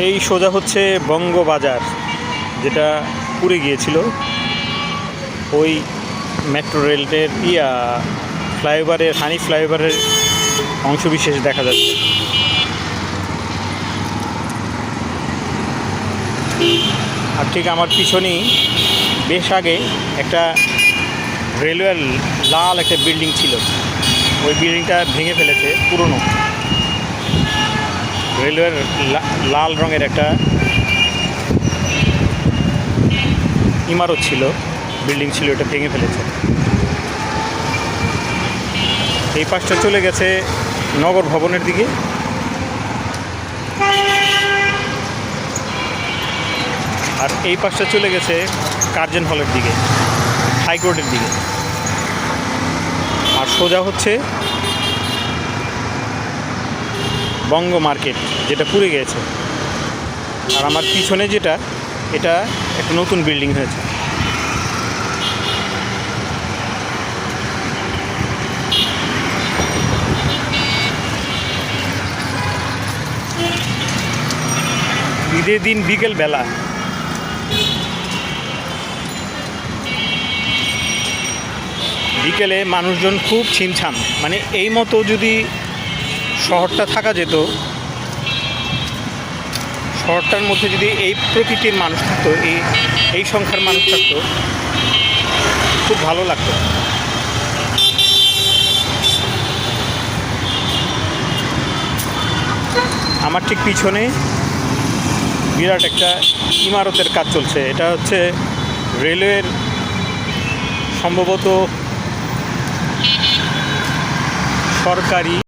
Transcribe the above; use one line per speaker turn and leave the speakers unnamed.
এই সোজা হচ্ছে বঙ্গবাজার, যেটা পুড়ে গিয়েছিল। ওই মেট্রো রেলের ফ্লাইওভারের হানি ফ্লাইওভারের অংশবিশেষ দেখা যাচ্ছে। আর ঠিক আমার পিছনেই বেশ আগে একটা রেলওয়ের লাল একটা বিল্ডিং ছিল, ওই বিল্ডিংটা ভেঙে ফেলেছে। পুরনো রেলওয়ের লাল রঙের একটা ইমারত ছিল, বিল্ডিং ছিল, এটা ভেঙে ফেলেছে। এই পাশটা চলে গেছে নগর ভবনের দিকে, আর এই পাশটা চলে গেছে কার্জন হলের দিকে, হাইকোর্টের দিকে। আর সোজা হচ্ছে বঙ্গ মার্কেট, যেটা পুড়ে গিয়েছে। আর আমার পিছনে যেটা, এটা একটা নতুন বিল্ডিং হয়েছে। ঈদের দিন বিকেল বেলা বিকেলে মানুষজন খুব ছিমছাম। মানে এই মতো যদি শহরটা থাকা যেত, শহরটার মধ্যে যদি এই প্রকৃতির মানুষ থাকতো, এই সংখ্যার মানুষ থাকতো, খুব ভালো লাগতো। আমার ঠিক পিছনে বিরাট একটা ইমারতের কাজ চলছে। এটা হচ্ছে রেলওয়ের সম্ভবত সরকারি